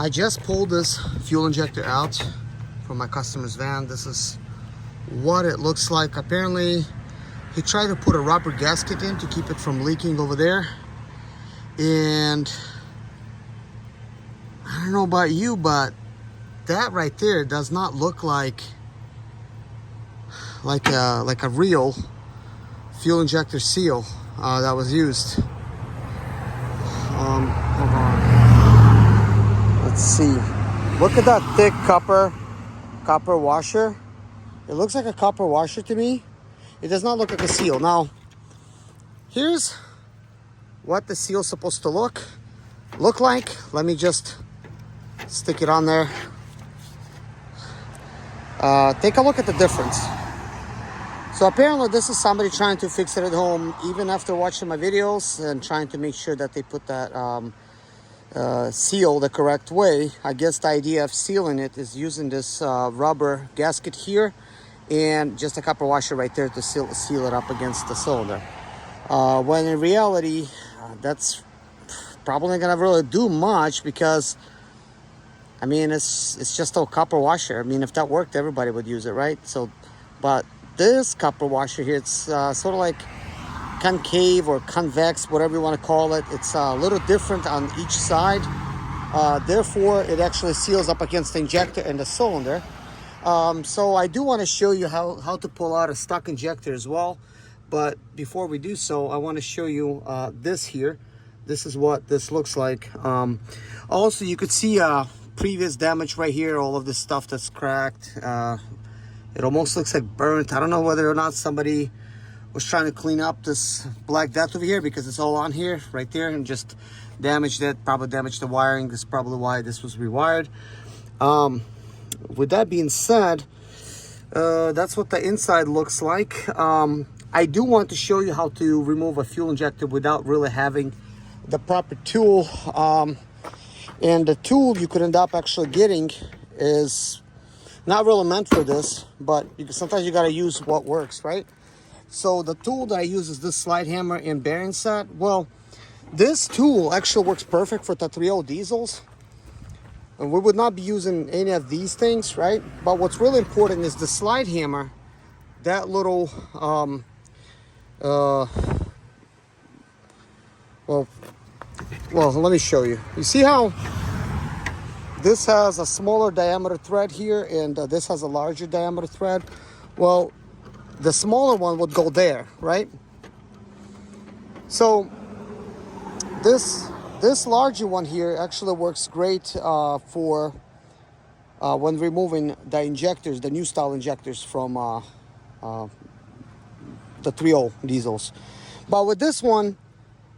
I just pulled this fuel injector out from my customer's van. This is what it looks like. Apparently he tried to put a rubber gasket in to keep it from leaking over there, and I don't know about you, but that right there does not look like a real fuel injector seal that was used. Hold on. Let's see. Look at that thick copper washer. It looks like a copper washer to me. It does not look like a seal. Now, here's what the seal's supposed to look like. Let me just stick it on there. Take a look at the difference. So apparently this is somebody trying to fix it at home, even after watching my videos and trying to make sure that they put that seal the correct way. I guess the idea of sealing it is using this rubber gasket here and just a copper washer right there to seal it up against the cylinder. When in reality, that's probably not gonna really do much, because I mean, it's just a copper washer. I mean, if that worked, everybody would use it, right? So, but this copper washer here, it's sort of like concave or convex, whatever you want to call it. It's a little different on each side. Therefore, it actually seals up against the injector and the cylinder. So I do want to show you how to pull out a stock injector as well. But before we do so, I want to show you this here. This is what this looks like. Also, you could see previous damage right here, all of this stuff that's cracked. It almost looks like burnt. I don't know whether or not somebody was trying to clean up this black dot over here, because it's all on here right there, and just damaged it, probably damaged the wiring. This is probably why this was rewired. With that being said, that's what the inside looks like. I do want to show you how to remove a fuel injector without really having the proper tool. And the tool you could end up actually getting is not really meant for this, but sometimes you got to use what works, right? So the tool that I use is this slide hammer and bearing set. Well, this tool actually works perfect for the 3.0 diesels, and we would not be using any of these things, right? But what's really important is the slide hammer. That little well, let me show you. You see how this has a smaller diameter thread here, and this has a larger diameter thread? Well, the smaller one would go there, right? So this larger one here actually works great for when removing the injectors, the new style injectors from the 3.0 diesels. But with this one,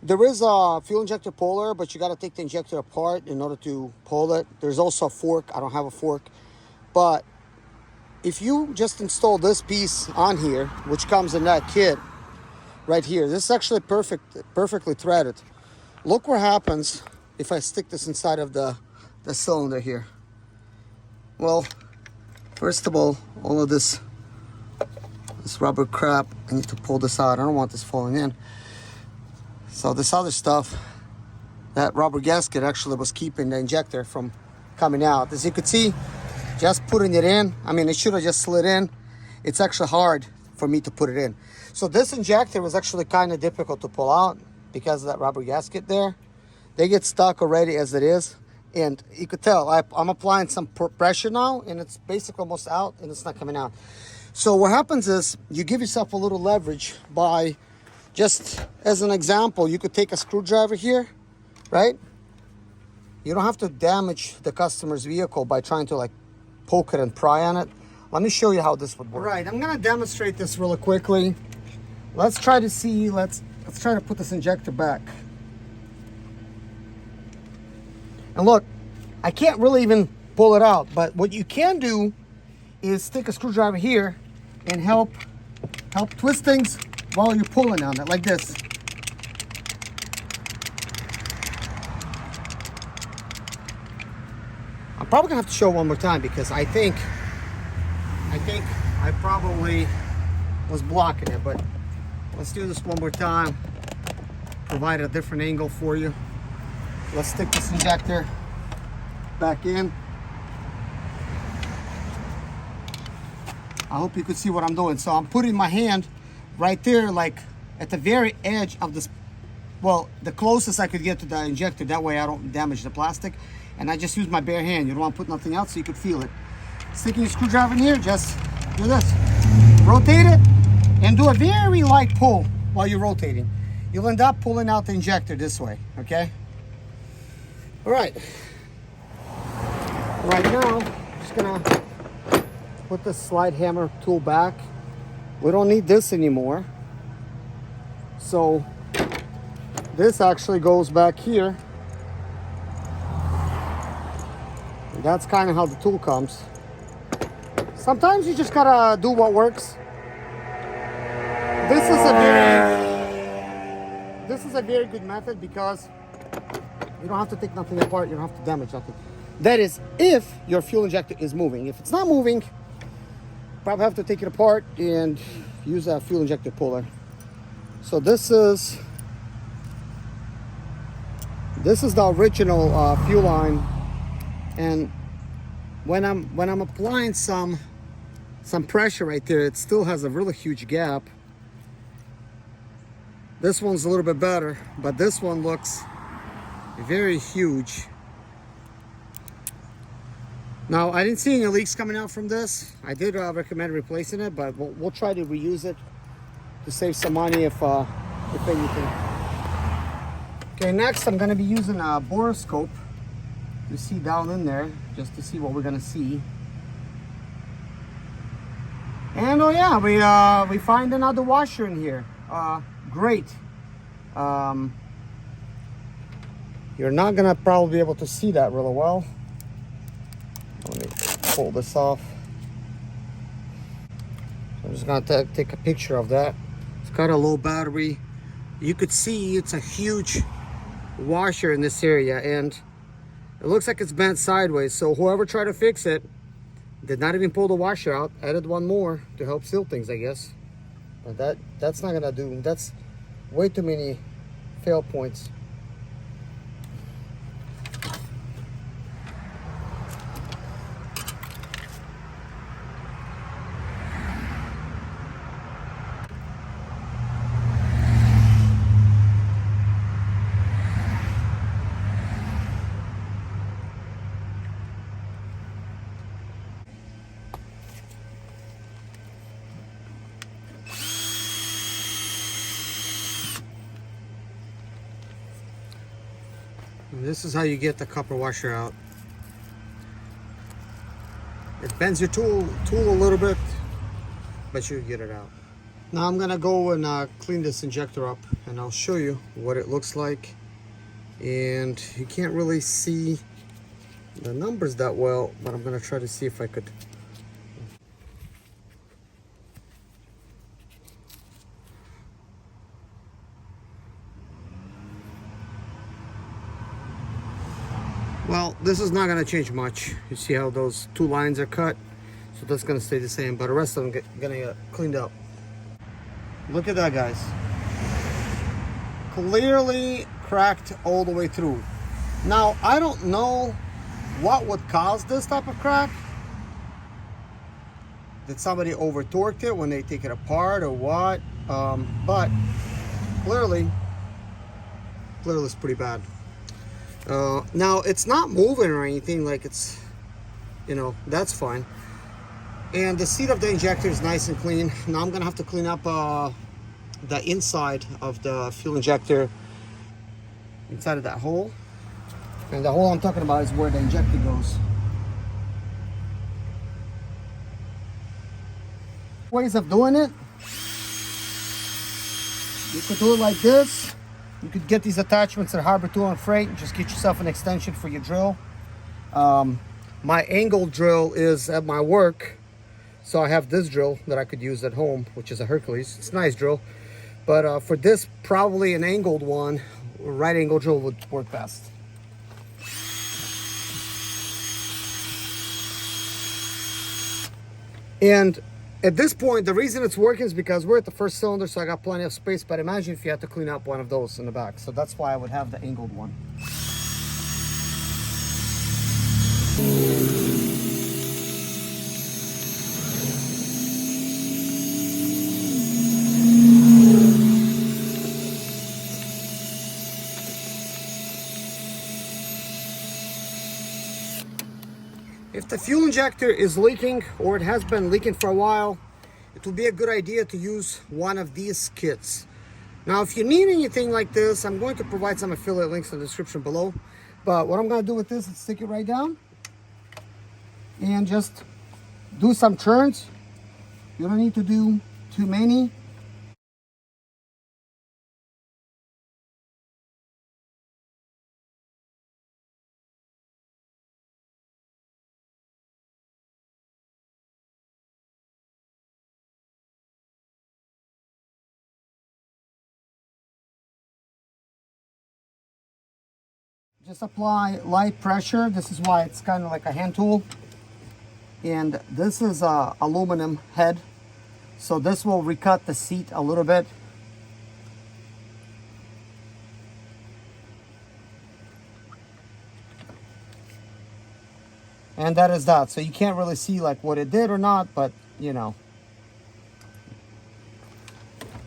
there is a fuel injector puller, but you got to take the injector apart in order to pull it. There's also a fork. I don't have a fork. But if you just install this piece on here, which comes in that kit right here, this is actually perfectly threaded. Look what happens if I stick this inside of the cylinder here. Well, first of all of this rubber crap, I need to pull this out. I don't want this falling in. So this other stuff, that rubber gasket actually was keeping the injector from coming out. As you could see, just putting it in, I mean, it should have just slid in. It's actually hard for me to put it in. So this injector was actually kind of difficult to pull out because of that rubber gasket there. They get stuck already as it is. And you could tell, I'm applying some pressure now, and it's basically almost out, and it's not coming out. So what happens is, you give yourself a little leverage by, just as an example, you could take a screwdriver here, right? You don't have to damage the customer's vehicle by trying to like poke it and pry on it. Let me show you how this would work. All right, I'm gonna demonstrate this really quickly. Let's try to see, let's try to put this injector back. And look, I can't really even pull it out, but what you can do is stick a screwdriver here and help twist things while you're pulling on it, like this. I'm probably gonna have to show it one more time, because I think I probably was blocking it, but let's do this one more time. Provide a different angle for you. Let's stick this injector back in. I hope you could see what I'm doing. So I'm putting my hand right there, like at the very edge of this, well, the closest I could get to the injector. That way I don't damage the plastic. And I just use my bare hand. You don't want to put nothing else so you could feel it. Sticking your screwdriver in here, just do this. Rotate it and do a very light pull while you're rotating. You'll end up pulling out the injector this way, okay? All right. Right now, I'm just gonna put the slide hammer tool back. We don't need this anymore. So this actually goes back here. And that's kind of how the tool comes. Sometimes you just gotta do what works. This is a very good method because you don't have to take nothing apart. You don't have to damage nothing. That is if your fuel injector is moving. If it's not moving, probably have to take it apart and use a fuel injector puller. So this is the original fuel line, and when I'm applying some pressure right there, it still has a really huge gap. This one's a little bit better, but this one looks very huge. Now, I didn't see any leaks coming out from this. I did recommend replacing it, but we'll try to reuse it to save some money if anything. Okay, next I'm going to be using a borescope. You see down in there, just to see what we're going to see. And oh yeah, we find another washer in here. Great. You're not going to probably be able to see that really well. Let me pull this off. I'm just gonna take a picture of that. It's got a low battery. You could see it's a huge washer in this area, and it looks like it's bent sideways. So whoever tried to fix it did not even pull the washer out. Added one more to help seal things, I guess. But that's not gonna do. That's way too many fail points. And this is how you get the copper washer out. It bends your tool a little bit, but you get it out. Now I'm gonna go and clean this injector up, and I'll show you what it looks like. And you can't really see the numbers that well, but I'm gonna try to see if I could. Well, this is not going to change much. You see how those two lines are cut? So that's going to stay the same, but the rest of them going to get cleaned up. Look at that, guys. Clearly cracked all the way through. Now, I don't know what would cause this type of crack. Did somebody over torqued it when they take it apart or what? But clearly it's pretty bad. Now it's not moving or anything, like it's, you know, that's fine. And the seat of the injector is nice and clean. Now I'm gonna have to clean up the inside of the fuel injector, inside of that hole. And the hole I'm talking about is where the injector goes. Ways of doing it. You could do it like this. You could get these attachments at Harbor Tool and Freight and just get yourself an extension for your drill. My angle drill is at my work, so I have this drill that I could use at home, which is a Hercules. It's a nice drill, but for this, probably an angled one, a right angle drill would work best. And at this point, the reason it's working is because we're at the first cylinder, so I got plenty of space. But imagine if you had to clean up one of those in the back. So that's why I would have the angled one. If the fuel injector is leaking or it has been leaking for a while, it would be a good idea to use one of these kits. Now, if you need anything like this, I'm going to provide some affiliate links in the description below. But what I'm going to do with this is stick it right down and just do some turns. You don't need to do too many. Just apply light pressure. This is why it's kind of like a hand tool. And this is a aluminum head, so this will recut the seat a little bit. And that is that. So you can't really see like what it did or not, but you know,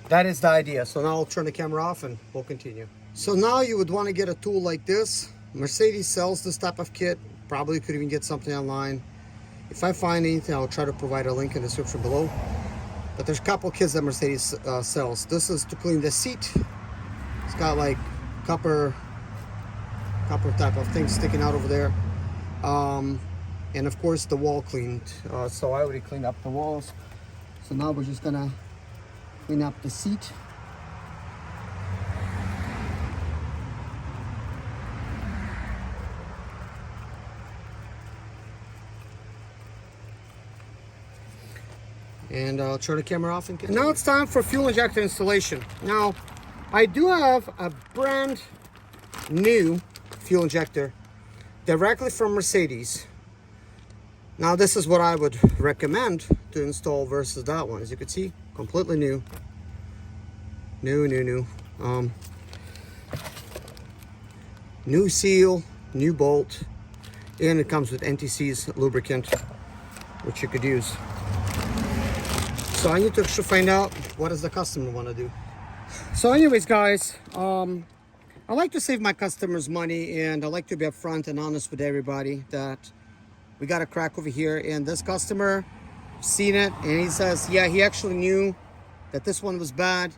that is the idea. So now I'll turn the camera off and we'll continue. So now you would want to get a tool like this. Mercedes sells this type of kit. Probably could even get something online. If I find anything, I'll try to provide a link in the description below. But there's a couple kits that Mercedes sells. This is to clean the seat. It's got like copper type of thing sticking out over there. And of course the wall cleaned. So I already cleaned up the walls. So now we're just gonna clean up the seat. And I'll turn the camera off and continue. Now it's time for fuel injector installation. Now, I do have a brand new fuel injector directly from Mercedes. Now this is what I would recommend to install versus that one. As you can see, completely new. New seal, new bolt, and it comes with NTC's lubricant, which you could use. So I need to actually find out what does the customer want to do. So anyways, guys, I like to save my customers money, and I like to be upfront and honest with everybody that we got a crack over here, and this customer seen it and he says, yeah, he actually knew that this one was bad.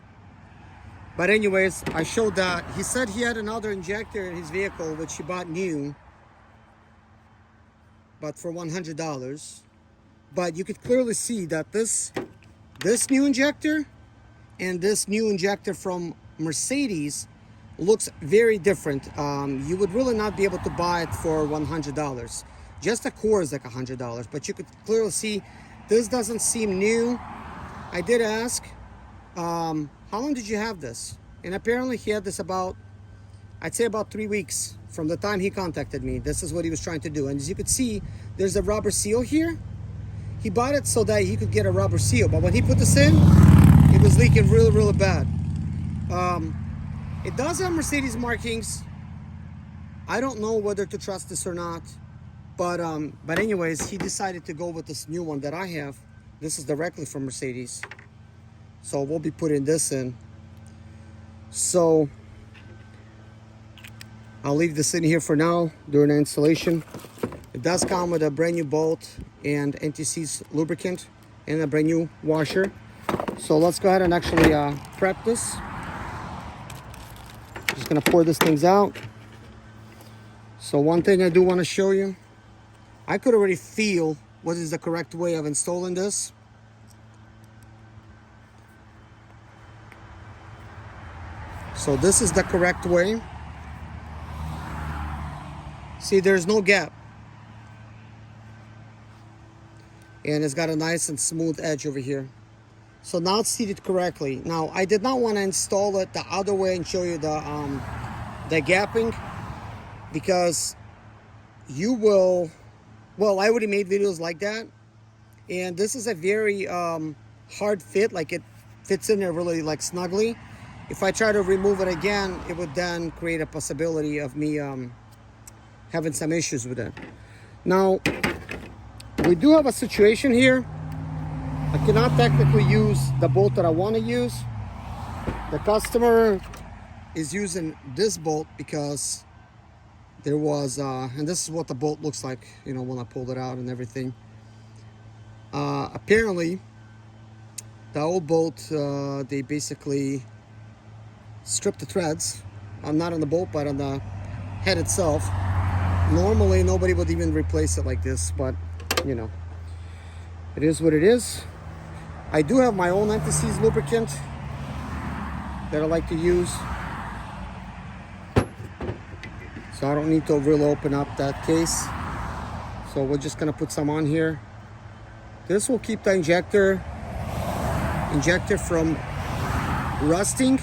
But anyways, I showed that. He said he had another injector in his vehicle which he bought new, but for $100. But you could clearly see that this new injector and this new injector from Mercedes looks very different. You would really not be able to buy it for $100. Just the core is like $100, but you could clearly see this doesn't seem new. I did ask, how long did you have this? And apparently he had this about, I'd say about 3 weeks from the time he contacted me. This is what he was trying to do. And as you could see, there's a rubber seal here. He bought it so that he could get a rubber seal, but when he put this in, it was leaking really bad. It does have Mercedes markings. I don't know whether to trust this or not, but anyways, he decided to go with this new one that I have. This is directly from Mercedes, so we'll be putting this in. So I'll leave this in here for now during the installation. It does come with a brand new bolt and NTC's lubricant and a brand new washer. So let's go ahead and actually prep this. Just gonna pour these things out. So one thing I do want to show you, I could already feel what is the correct way of installing this. So this is the correct way. See, there's no gap. And it's got a nice and smooth edge over here. So now it's seated correctly. Now I did not want to install it the other way and show you the gapping, because you will, well, I already made videos like that, and this is a very hard fit. Like it fits in there really like snugly. If I try to remove it again, it would then create a possibility of me having some issues with it. Now we do have a situation here. I cannot technically use the bolt that I want to use. The customer is using this bolt because there was, and this is what the bolt looks like, you know, when I pulled it out and everything. Apparently, the old bolt, they basically stripped the threads. Not on the bolt, but on the head itself. Normally, nobody would even replace it like this, but, you know, it is what it is. I do have my own anti-seize lubricant that I like to use. So I don't need to really open up that case. So we're just gonna put some on here. This will keep the injector from rusting,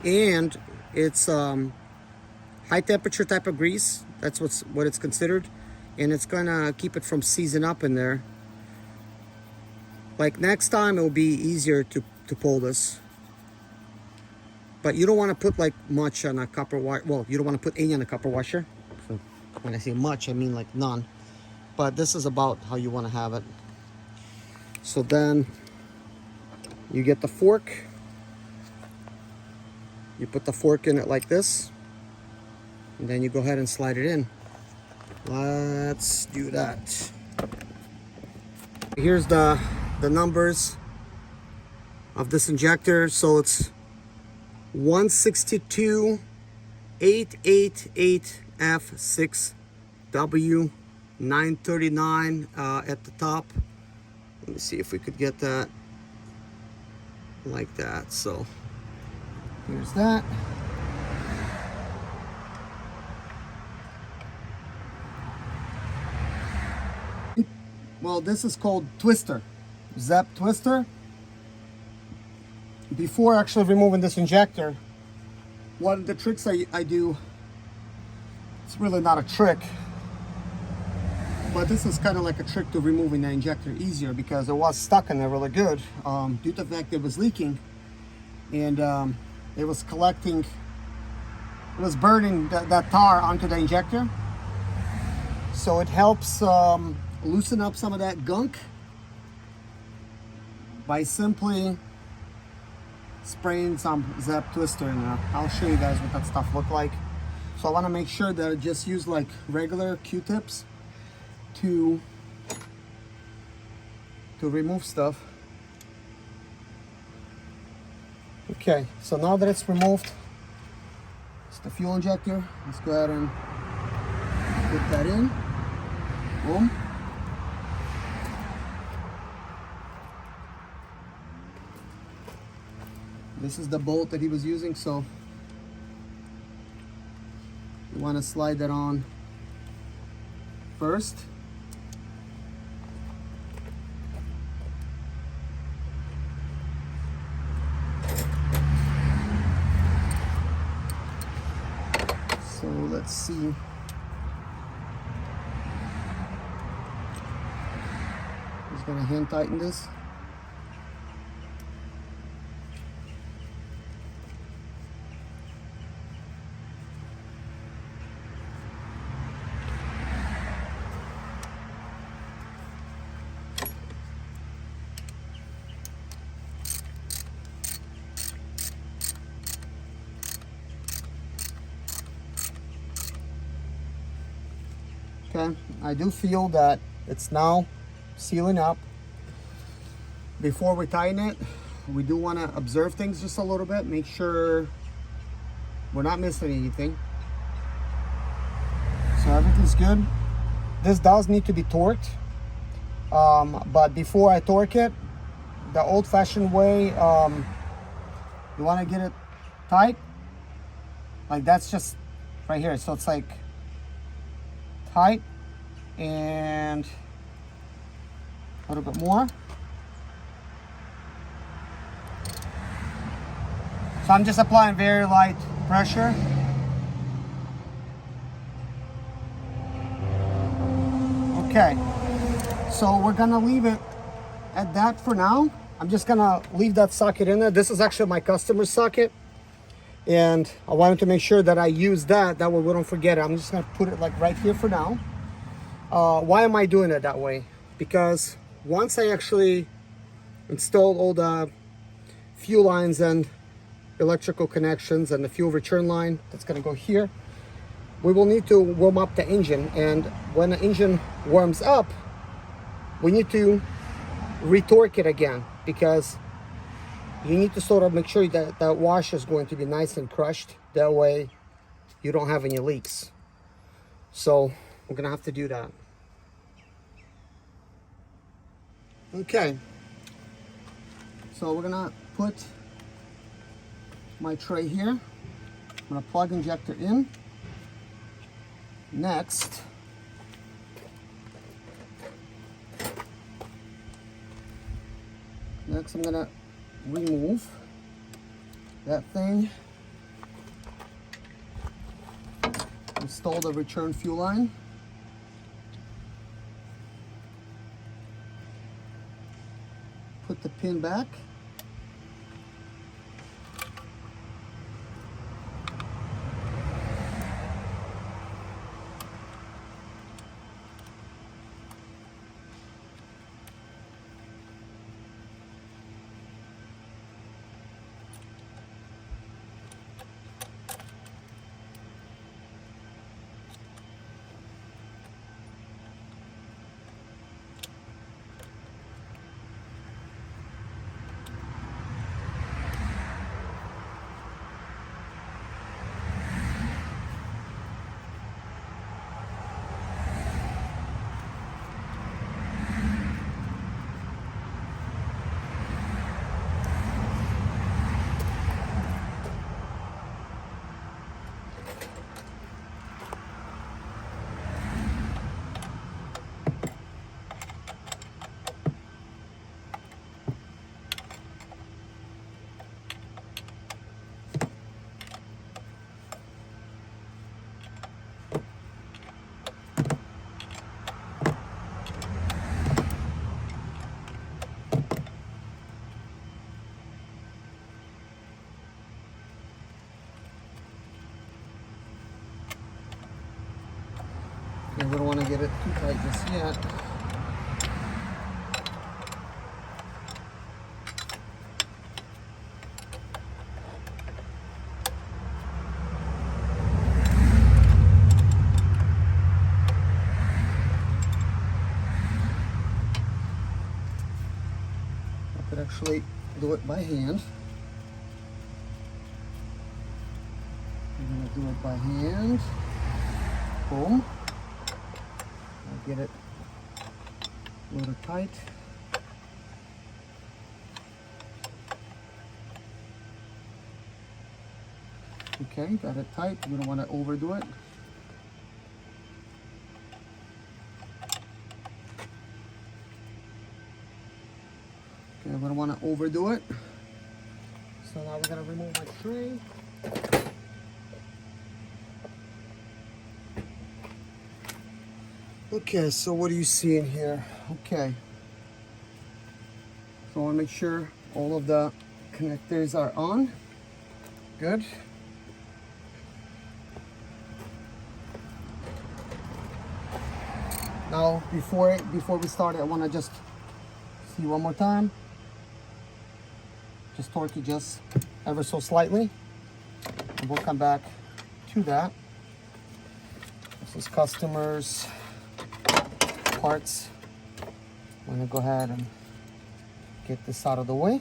and it's high temperature type of grease. That's what it's considered, and it's gonna keep it from seizing up in there. Like next time, it will be easier to pull this. But you don't want to put like much on a copper washer. Well, you don't want to put any on a copper washer. So when I say much, I mean like none. But this is about how you want to have it. So then you get the fork. You put the fork in it like this. And then you go ahead and slide it in. Let's do that. Here's the numbers of this injector. So it's 162.888F6W939 at the top. Let me see if we could get that like that. So here's that. Well, this is called twister, Zap twister. Before actually removing this injector, one of the tricks I do, it's really not a trick, but this is kind of like a trick to removing the injector easier, because it was stuck in there really good due to the fact that it was leaking, and it was collecting, it was burning that tar onto the injector. So it helps loosen up some of that gunk by simply spraying some Zap twister in there. I'll show you guys what that stuff look like. So I want to make sure that I just use like regular Q-tips to remove stuff. Okay, so now that it's removed, it's the fuel injector. Let's go ahead and put that in. Boom. This is the bolt that he was using, so you want to slide that on first. So let's see. Just gonna hand tighten this. Okay, I do feel that it's now sealing up. Before we tighten it, we do want to observe things just a little bit, make sure we're not missing anything. So everything's good. This does need to be torqued, but before I torque it, the old-fashioned way, you want to get it tight, like that's just right here. So it's like tight and a little bit more. So I'm just applying very light pressure. Okay, so we're gonna leave it at that for now. I'm just gonna leave that socket in there. This is actually my customer's socket, and I wanted to make sure that I use that way we don't forget it. I'm just gonna put it like right here for now. Why am I doing it that way? Because once I actually install all the fuel lines and electrical connections and the fuel return line that's gonna go here, we will need to warm up the engine, and when the engine warms up, we need to retorque it again, because you need to sort of make sure that that washer is going to be nice and crushed. That way you don't have any leaks. So we're gonna have to do that. Okay, so we're gonna put my tray here. I'm gonna plug injector in. Next, I'm gonna remove that thing, install the return fuel line, put the pin back, and we don't want to get it too tight just yet. I could actually do it by hand. I'm going to do it by hand. Boom. Get it a little tight. Okay, got it tight. We don't want to overdo it. Okay, we don't want to overdo it. So now we're going to remove my tray. Okay, so what do you see in here? Okay, so I want to make sure all of the connectors are on. Good. Now, before we start, I want to just see one more time. Just torque it just ever so slightly, and we'll come back to that. This is customers' parts. I'm gonna go ahead and get this out of the way.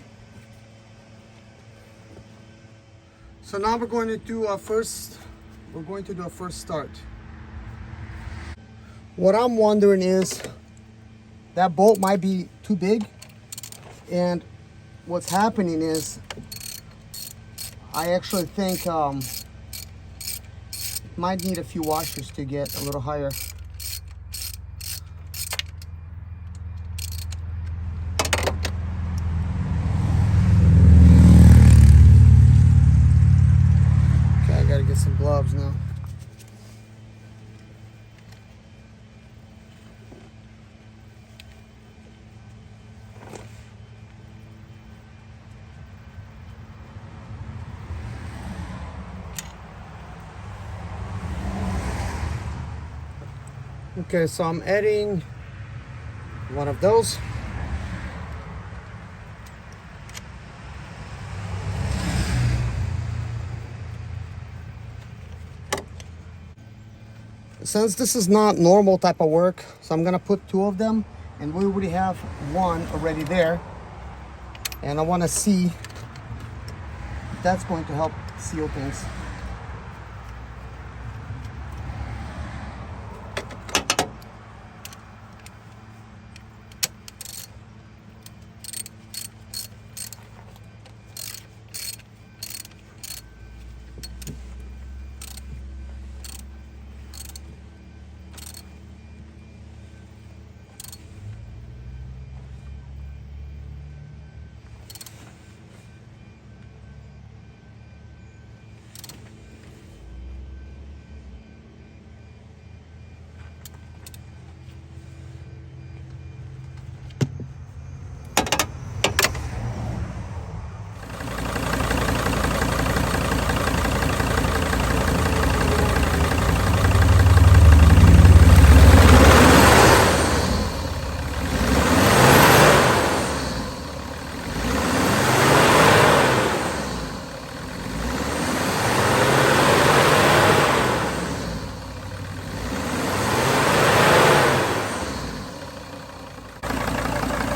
So now we're going to do a first start. What I'm wondering is that bolt might be too big, and what's happening is I actually think it might need a few washers to get a little higher. Get some gloves now. Okay, so I'm adding one of those. Since this is not normal type of work, so I'm gonna put 2 of them, and we already have 1 already there, and I want to see if that's going to help seal things.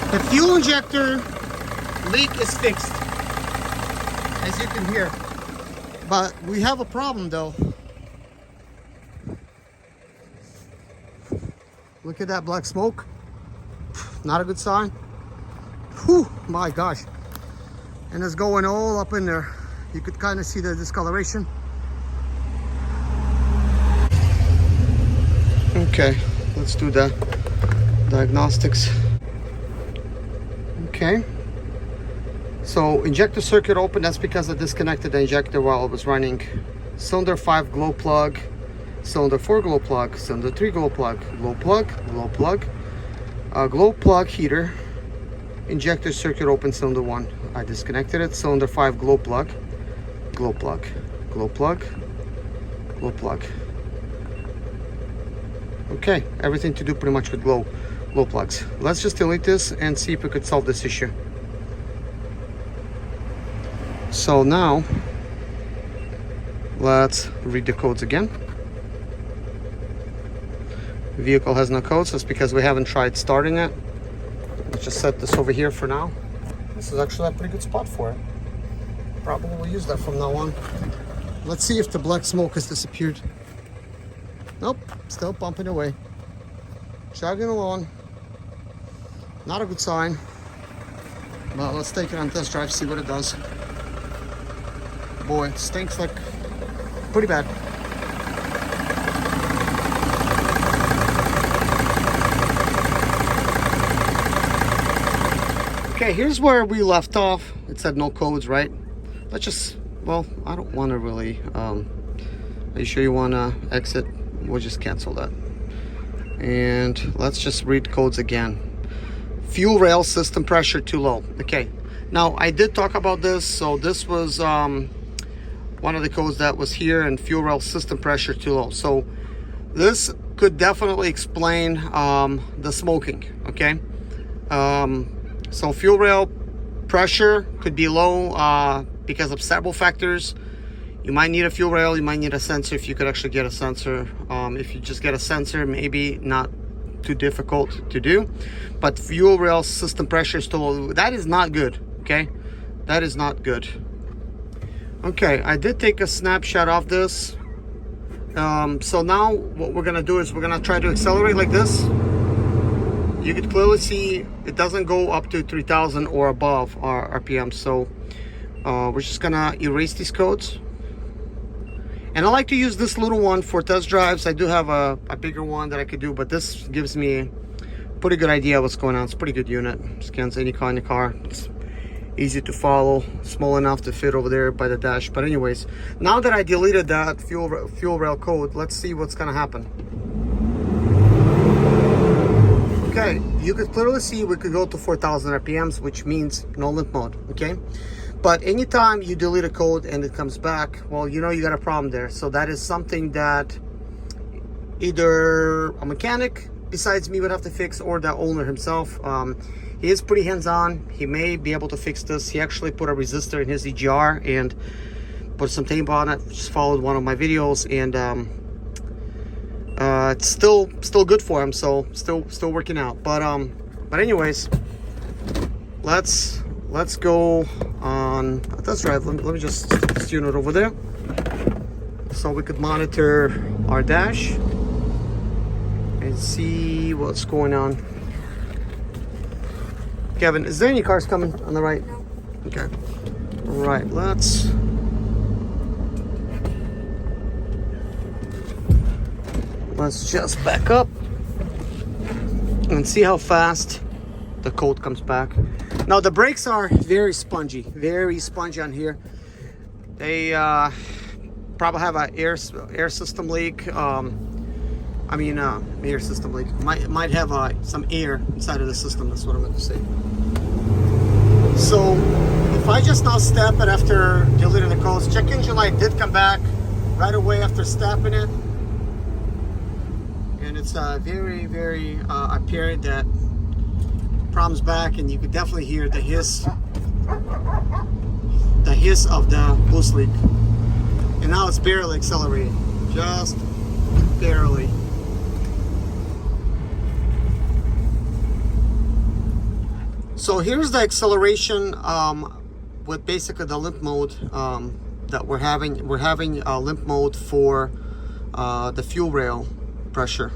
The fuel injector leak is fixed, as you can hear. But we have a problem though. Look at that black smoke. Not a good sign. Whew, my gosh. And it's going all up in there. You could kind of see the discoloration. Okay, let's do the diagnostics. Okay, so injector circuit open. That's because I disconnected the injector while it was running. Cylinder 5 glow plug, cylinder 4 glow plug, cylinder 3 glow plug, glow plug, glow plug, glow plug heater, injector circuit open, cylinder 1. I disconnected it. Cylinder 5 glow plug, glow plug, glow plug, glow plug. Okay, everything to do pretty much with glow plugs. Let's just delete this and see if we could solve this issue. So now let's read the codes again. Vehicle has no codes. That's because we haven't tried starting it. Let's just set this over here for now. This is actually a pretty good spot for it. Probably will use that from now on. Let's see if the black smoke has disappeared. Nope, still pumping away. Chugging along. Not a good sign. But let's take it on test drive, see what it does. Boy, it stinks like pretty bad. Okay, here's where we left off. It said no codes, right? Let's just, well, I don't want to really, are you sure you want to exit? We'll just cancel that. And let's just read codes again. Fuel rail system pressure too low. Okay, now I did talk about this. So this was one of the codes that was here, and fuel rail system pressure too low. So this could definitely explain the smoking. Okay, so fuel rail pressure could be low because of several factors. You might need a fuel rail, you might need a sensor if you could actually get a sensor. If you just get a sensor, maybe not too difficult to do. But fuel rail system pressure is too low. That is not good, okay? That is not good. Okay, I did take a snapshot of this. So now what we're gonna do is we're gonna try to accelerate like this. You could clearly see it doesn't go up to 3,000 or above our RPM. So we're just gonna erase these codes. And I like to use this little one for test drives. I do have a bigger one that I could do, but this gives me a pretty good idea of what's going on. It's a pretty good unit. Scans any kind of car. It's easy to follow, small enough to fit over there by the dash. But anyways, now that I deleted that fuel rail code, let's see what's gonna happen. Okay, you could clearly see we could go to 4,000 RPMs, which means no limp mode, okay? But anytime you delete a code and it comes back, well, you know you got a problem there. So that is something that either a mechanic besides me would have to fix, or the owner himself. He is pretty hands-on. He may be able to fix this. He actually put a resistor in his EGR and put some tape on it. Just followed one of my videos, and It's still good for him, so still working out. But anyways, let's go on test drive. Let me just tune it over there so we could monitor our dash and see what's going on. Kevin, is there any cars coming on the right? No. Okay. All right, let's just back up and see how fast the coat comes back. Now the brakes are very spongy on here. They probably have an air system leak. Air system leak. Might have some air inside of the system. That's what I meant to say. So if I just now step it after deleting the codes, check engine light did come back right away after stepping it. And it's very apparent that problem's back, and you could definitely hear the hiss of the boost leak. And now it's barely accelerating, just barely. So here's the acceleration with basically the limp mode that we're having. We're having a limp mode for the fuel rail pressure.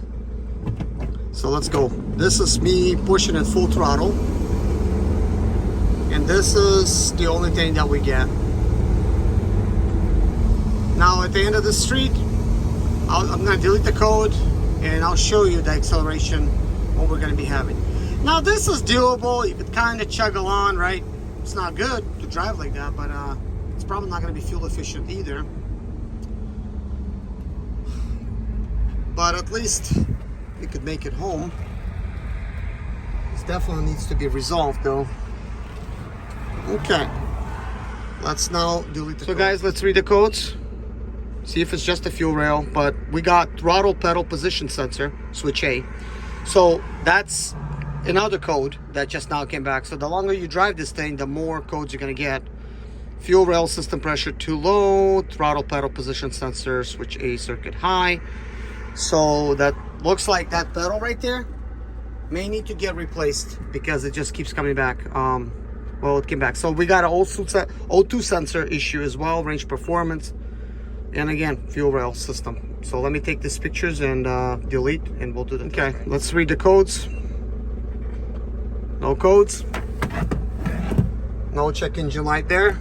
So let's go. This is me pushing at full throttle, and this is the only thing that we get. Now at the end of the street, I'm going to delete the code and I'll show you the acceleration, what we're going to be having. Now this is doable. You could kind of chug along, right? It's not good to drive like that, but it's probably not going to be fuel efficient either. But at least we could make it home. This definitely needs to be resolved though. Okay. Let's now delete the code. So guys, let's read the codes. See if it's just a fuel rail, but we got throttle pedal position sensor, switch A. So that's another code that just now came back. So the longer you drive this thing, the more codes you're gonna get. Fuel rail system pressure too low, throttle pedal position sensor, switch A circuit high. So that looks like that pedal right there may need to get replaced because it just keeps coming back. Well, it came back. So we got an O2 sensor issue as well, range performance, and again, fuel rail system. So let me take these pictures and delete, and we'll do that. Okay, let's read the codes. No codes. No check engine light there.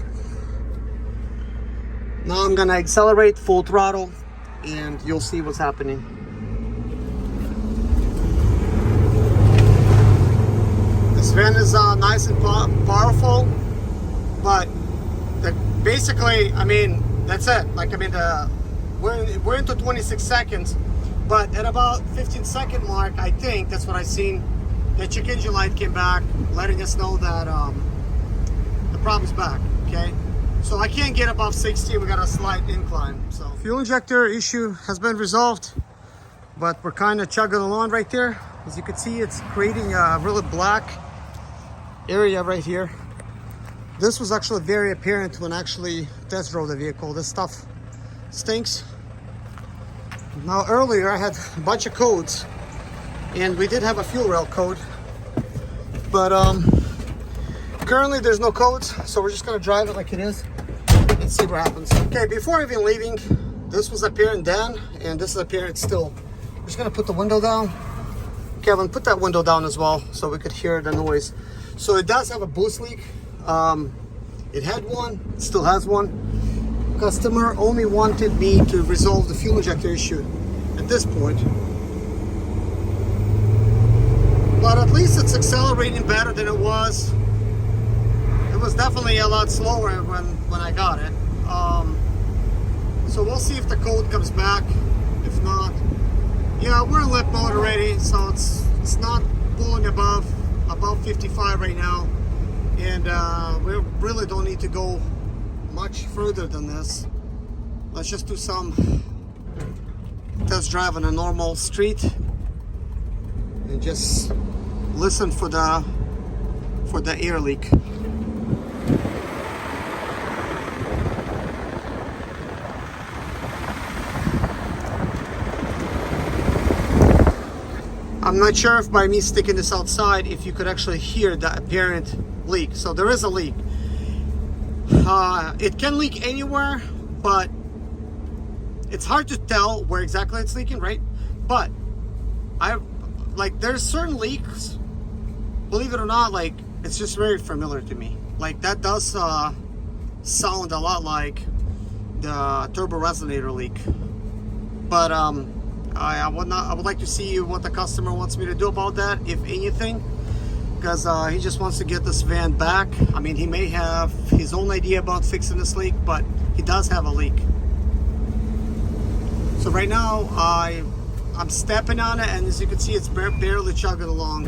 Now I'm gonna accelerate full throttle, and you'll see what's happening. This van is nice and powerful, but basically, I mean, that's it. Like, I mean, we're into 26 seconds, but at about 15-second mark, I think that's what I seen. The check engine light came back, letting us know that the problem's back. Okay, so I can't get above 60. We got a slight incline. So fuel injector issue has been resolved, but we're kind of chugging along right there. As you can see, it's creating a really black area right here. This was actually very apparent when I actually test drove the vehicle. This stuff stinks. Now earlier I had a bunch of codes, and we did have a fuel rail code, but currently there's no codes, so we're just gonna drive it like it is and see what happens. Okay, before even leaving, this was apparent then, and this is apparent still. We're just gonna put the window down. Kevin, put that window down as well so we could hear the noise. So it does have a boost leak. It had one, it still has one. Customer only wanted me to resolve the fuel injector issue at this point. But at least it's accelerating better than it was. It was definitely a lot slower when I got it. So we'll see if the code comes back. If not, yeah, we're in limp mode already, so it's not pulling above 55 right now, and we really don't need to go much further than this. Let's just do some test drive on a normal street and just listen for the air leak. I'm not sure if by me sticking this outside, if you could actually hear the apparent leak. So there is a leak. It can leak anywhere, but it's hard to tell where exactly it's leaking, right? But there's certain leaks, believe it or not, like it's just very familiar to me. Like that does sound a lot like the turbo resonator leak. But I would like to see what the customer wants me to do about that, if anything, because he just wants to get this van back. I mean, he may have his own idea about fixing this leak, but he does have a leak. So right now I'm stepping on it, and as you can see, it's barely chugging along.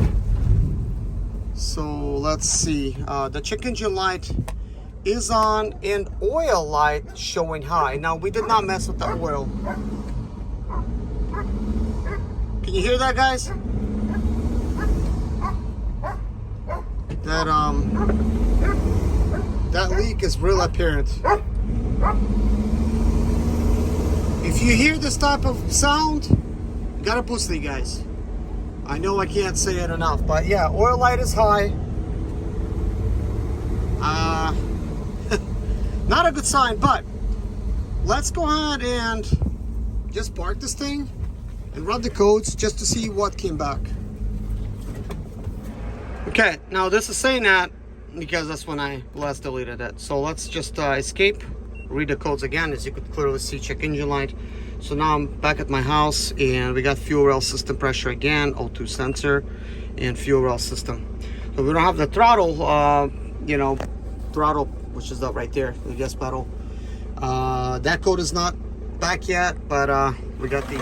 So let's see, the check engine light is on and oil light showing high. Now we did not mess with the oil. Can you hear that, guys? That leak is real apparent. If you hear this type of sound, you gotta boost it, guys. I know I can't say it enough, but yeah, oil light is high. Not a good sign, but let's go ahead and just park this thing and run the codes just to see what came back. Okay, now this is saying that because that's when I last deleted it. So let's just escape, read the codes again. As you could clearly see, check engine light. So now I'm back at my house, and we got fuel rail system pressure again, O2 sensor, and fuel rail system. So we don't have the throttle, throttle, which is up right there, the gas pedal. That code is not back yet, but we got these.